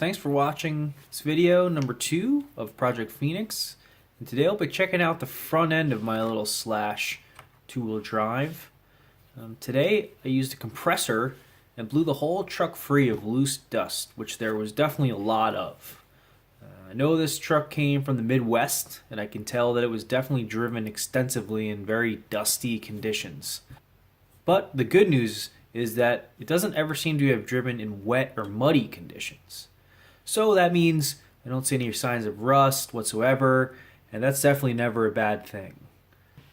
thanks for watching this video number 2 of Project Phoenix. And today I'll be checking out the front end of my little Slash two-wheel drive. Today I used a compressor and blew the whole truck free of loose dust, which there was definitely a lot of. I know this truck came from the Midwest, and I can tell that it was definitely driven extensively in very dusty conditions. But the good news is that it doesn't ever seem to have driven in wet or muddy conditions. So that means I don't see any signs of rust whatsoever, and that's definitely never a bad thing.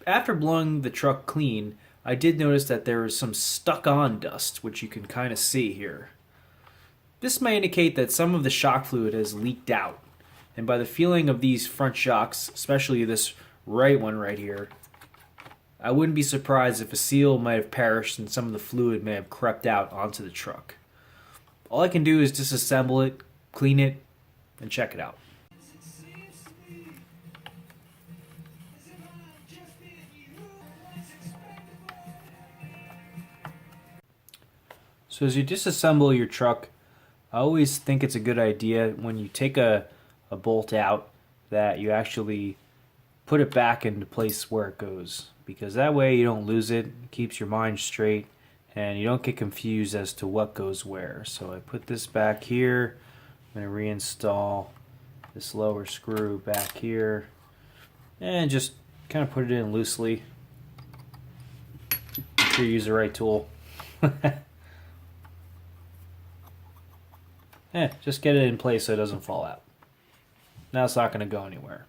After blowing the truck clean, I did notice that there is some stuck-on dust, which you can kind of see here. This may indicate that some of the shock fluid has leaked out, and by the feeling of these front shocks, especially this right one right here, I wouldn't be surprised if a seal might have perished and some of the fluid may have crept out onto the truck. All I can do is disassemble it, clean it, and check it out. So as you disassemble your truck, I always think it's a good idea when you take a bolt out that you actually put it back into place where it goes, because that way you don't lose it, it keeps your mind straight, and you don't get confused as to what goes where. So I put this back here. I'm going to reinstall this lower screw back here and just kind of put it in loosely. Make sure you use the right tool. Just get it in place so it doesn't fall out. Now it's not going to go anywhere.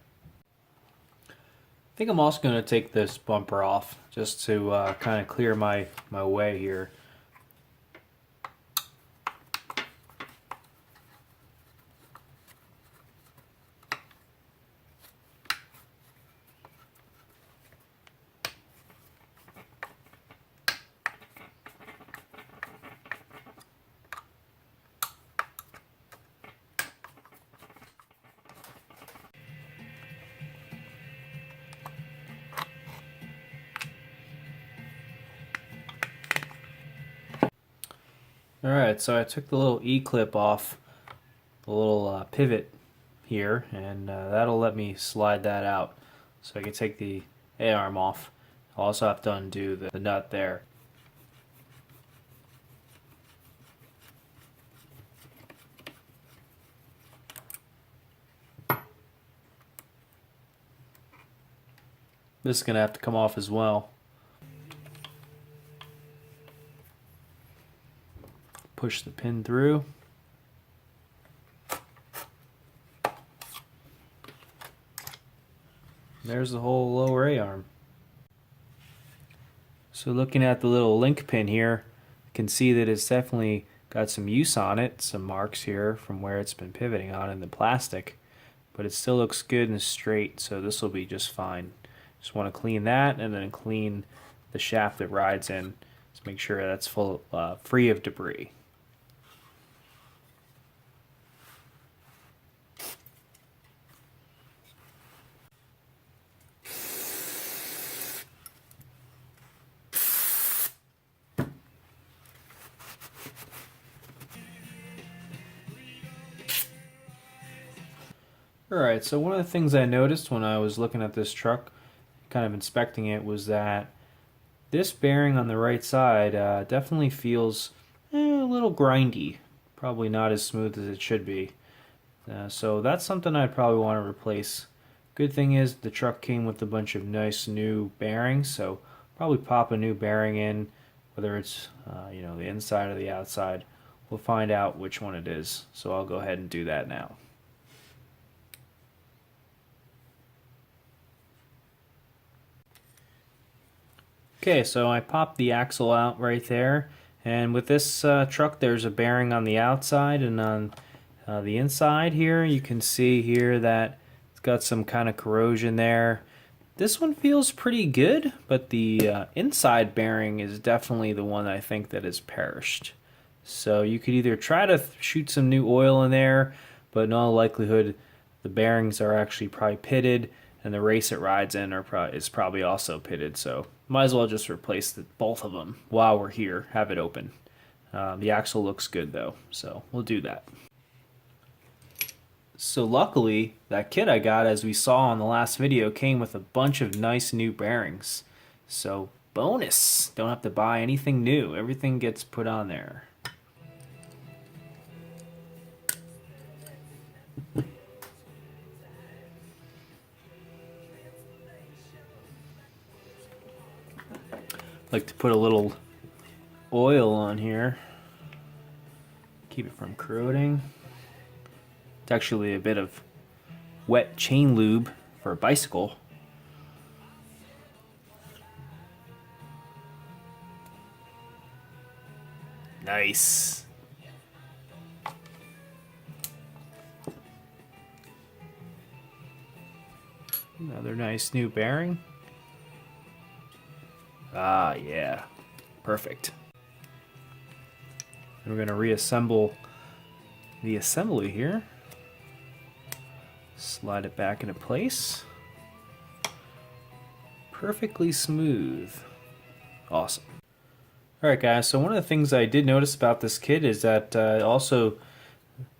I think I'm also going to take this bumper off just to kind of clear my way here. Alright, so I took the little E-clip off, the little pivot here, and that'll let me slide that out. So I can take the A-arm off. I'll also have to undo the nut there. This is going to have to come off as well. Push the pin through. There's the whole lower A-arm. So looking at the little link pin here, you can see that it's definitely got some use on it, some marks here from where it's been pivoting on in the plastic, but it still looks good and straight, so this will be just fine. Just want to clean that and then clean the shaft that rides in to make sure that's free of debris. Alright, so one of the things I noticed when I was looking at this truck, kind of inspecting it, was that this bearing on the right side definitely feels a little grindy. Probably not as smooth as it should be. So that's something I'd probably want to replace. Good thing is the truck came with a bunch of nice new bearings, so probably pop a new bearing in, whether it's the inside or the outside. We'll find out which one it is, so I'll go ahead and do that now. Okay, so I popped the axle out right there, and with this truck there's a bearing on the outside, and on the inside here you can see here that it's got some kind of corrosion there. This one feels pretty good, but the inside bearing is definitely the one I think that has perished. So you could either try to shoot some new oil in there, but in all likelihood the bearings are actually probably pitted, and the race it rides in is probably also pitted, so might as well just replace both of them while we're here, have it open. The axle looks good though, so we'll do that. So luckily, that kit I got, as we saw in the last video, came with a bunch of nice new bearings. So bonus! Don't have to buy anything new. Everything gets put on there. Like to put a little oil on here. Keep it from corroding. It's actually a bit of wet chain lube for a bicycle. Nice. Another nice new bearing. Ah, yeah. Perfect. And we're going to reassemble the assembly here. Slide it back into place. Perfectly smooth. Awesome. Alright guys, so one of the things I did notice about this kit is that also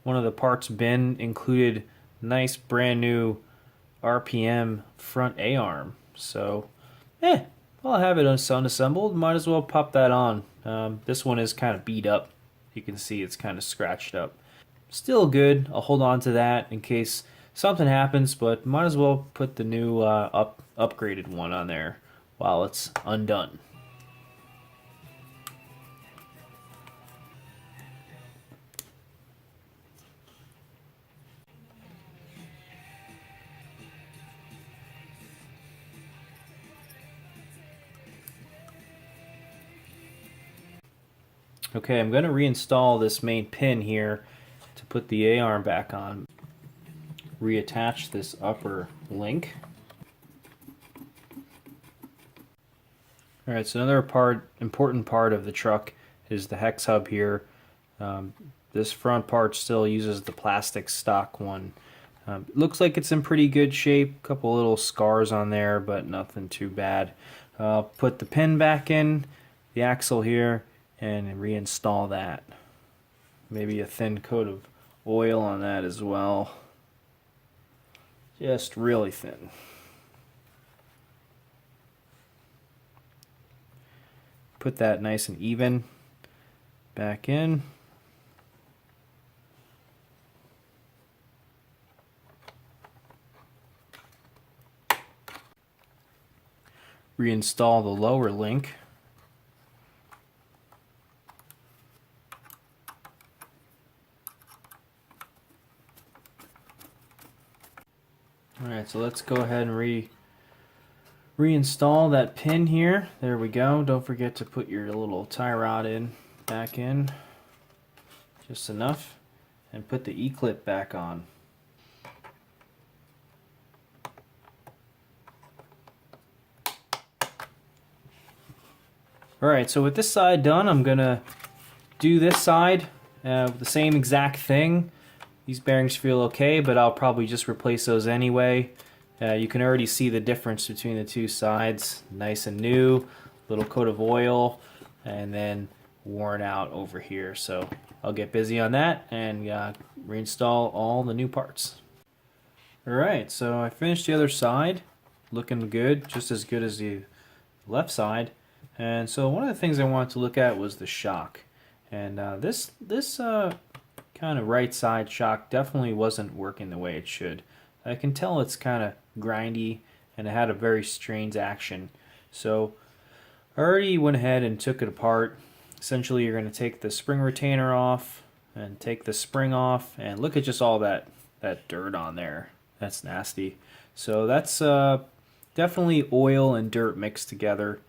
one of the parts bin included nice brand new RPM front A-arm. So, I'll have it unassembled. Might as well pop that on. This one is kind of beat up. You can see it's kind of scratched up. Still good. I'll hold on to that in case something happens, but might as well put the new upgraded one on there while it's undone. Okay, I'm going to reinstall this main pin here to put the A-arm back on. Reattach this upper link. Alright, so another important part of the truck is the hex hub here. This front part still uses the plastic stock one. Looks like it's in pretty good shape. Couple little scars on there, but nothing too bad. Put the pin back in, the axle here, and reinstall that. Maybe a thin coat of oil on that as well. Just really thin. Put that nice and even back in. Reinstall the lower link. Alright, so let's go ahead and reinstall that pin here. There we go. Don't forget to put your little tie rod back in. Just enough. And put the E-clip back on. Alright, so with this side done, I'm going to do this side with the same exact thing. These bearings feel okay, but I'll probably just replace those anyway. You can already see the difference between the two sides. Nice and new, little coat of oil, and then worn out over here. So I'll get busy on that and reinstall all the new parts. Alright, so I finished the other side. Looking good, just as good as the left side. And so one of the things I wanted to look at was the shock. And this kind of right side shock definitely wasn't working the way it should. I can tell it's kind of grindy and it had a very strange action. So I already went ahead and took it apart. Essentially you're going to take the spring retainer off and take the spring off, and look at just all that dirt on there. That's nasty. So that's definitely oil and dirt mixed together,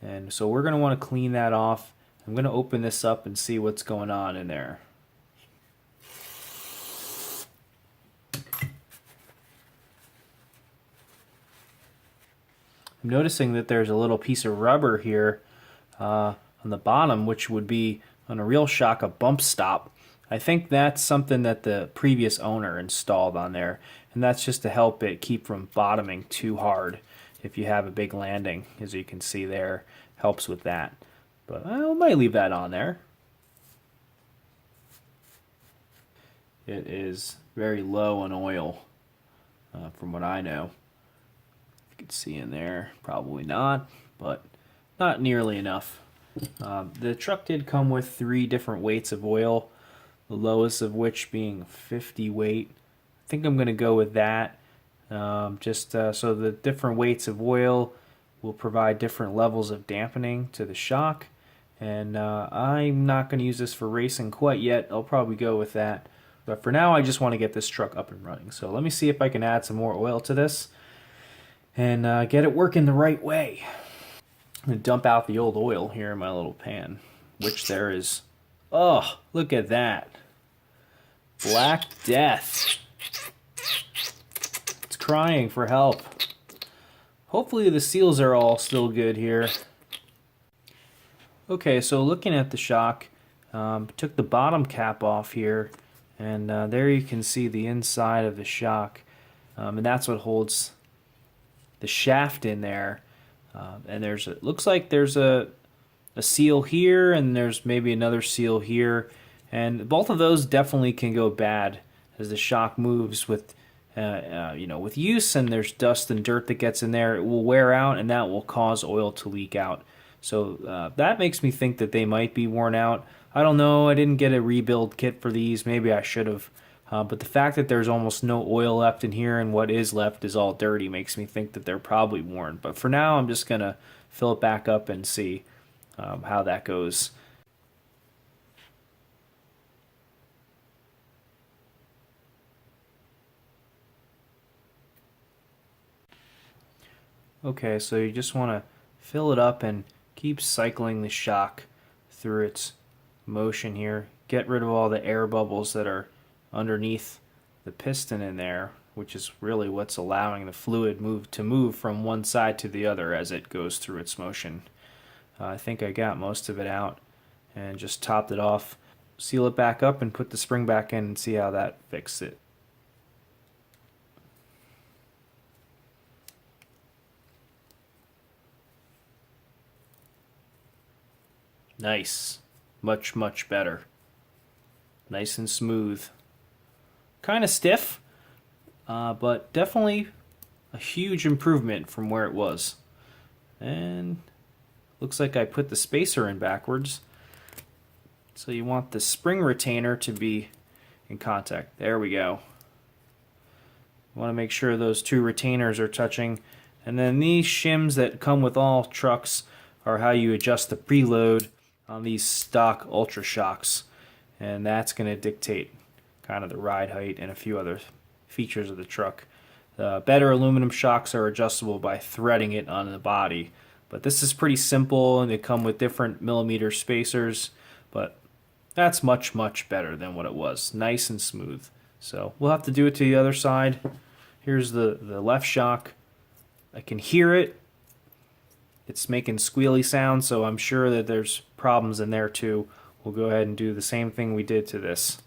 and so we're going to want to clean that off. I'm going to open this up and see what's going on in there. I'm noticing that there's a little piece of rubber here on the bottom, which would be on a real shock a bump stop. I think that's something that the previous owner installed on there, and that's just to help it keep from bottoming too hard if you have a big landing. As you can see there, helps with that. But I might leave that on there. it is very low on oil, from what I know. You can see in there, probably not, but not nearly enough. The truck did come with 3 different weights of oil, the lowest of which being 50 weight. I think I'm going to go with that, so the different weights of oil will provide different levels of dampening to the shock. And I'm not going to use this for racing quite yet. I'll probably go with that. But for now, I just want to get this truck up and running. So let me see if I can add some more oil to this and get it working the right way. I'm going to dump out the old oil here in my little pan, which there is. Oh, look at that. Black Death. It's crying for help. Hopefully the seals are all still good here. Okay, so looking at the shock, took the bottom cap off here, and there you can see the inside of the shock, and that's what holds the shaft in there. And looks like there's a seal here, and there's maybe another seal here, and both of those definitely can go bad as the shock moves with with use, and there's dust and dirt that gets in there. It will wear out, and that will cause oil to leak out. So that makes me think that they might be worn out. I don't know. I didn't get a rebuild kit for these. Maybe I should have. But the fact that there's almost no oil left in here and what is left is all dirty makes me think that they're probably worn. But for now, I'm just going to fill it back up and see how that goes. Okay, so you just want to fill it up and keep cycling the shock through its motion here. Get rid of all the air bubbles that are underneath the piston in there, which is really what's allowing the fluid to move from one side to the other as it goes through its motion. I think I got most of it out and just topped it off. Seal it back up and put the spring back in and see how that fixed it. Nice. Much, much better. Nice and smooth. Kind of stiff, but definitely a huge improvement from where it was. And looks like I put the spacer in backwards. So you want the spring retainer to be in contact. There we go. You want to make sure those 2 retainers are touching. And then these shims that come with all trucks are how you adjust the preload on these stock Ultra Shocks, and that's going to dictate kind of the ride height and a few other features of the truck. The better aluminum shocks are adjustable by threading it on the body, but this is pretty simple, and they come with different millimeter spacers, but that's much, much better than what it was. Nice and smooth. So we'll have to do it to the other side. Here's the left shock. I can hear it. It's making squealy sounds, so I'm sure that there's problems in there too. We'll go ahead and do the same thing we did to this.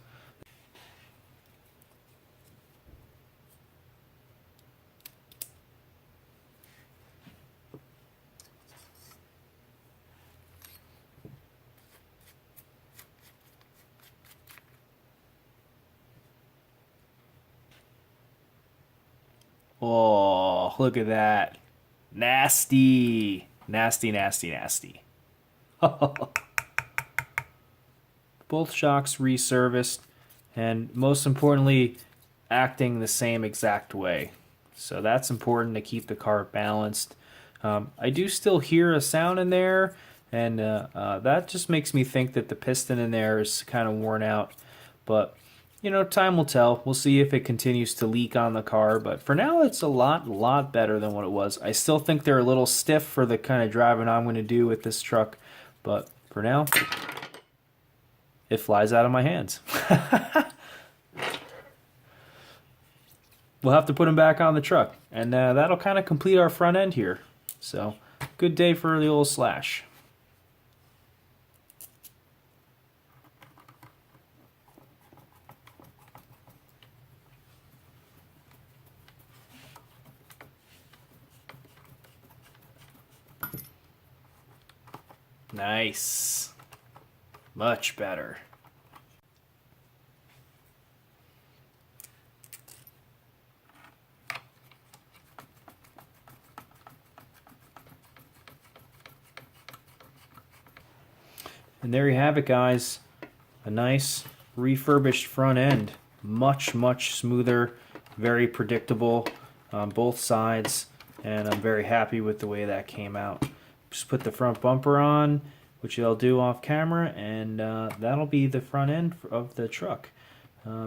Oh, look at that. Nasty. Nasty, nasty, nasty. Both shocks reserviced, and most importantly, acting the same exact way. So that's important to keep the car balanced. I do still hear a sound in there, and that just makes me think that the piston in there is kind of worn out. But time will tell. We'll see if it continues to leak on the car. But for now, it's a lot better than what it was. I still think they're a little stiff for the kind of driving I'm going to do with this truck. But for now, it flies out of my hands. We'll have to put them back on the truck. And that'll kind of complete our front end here. So, good day for the old Slash. Nice. Much better. And there you have it, guys. A nice refurbished front end. Much smoother, very predictable on both sides, and I'm very happy with the way that came out. Just put the front bumper on, which I'll do off camera, and that'll be the front end of the truck.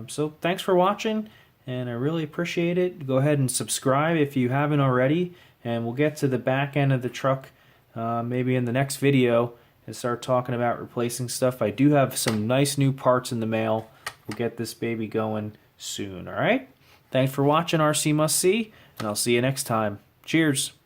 So thanks for watching, and I really appreciate it. Go ahead and subscribe if you haven't already, and we'll get to the back end of the truck maybe in the next video and start talking about replacing stuff. I do have some nice new parts in the mail. We'll get this baby going soon, alright? Thanks for watching RC Must See, and I'll see you next time. Cheers!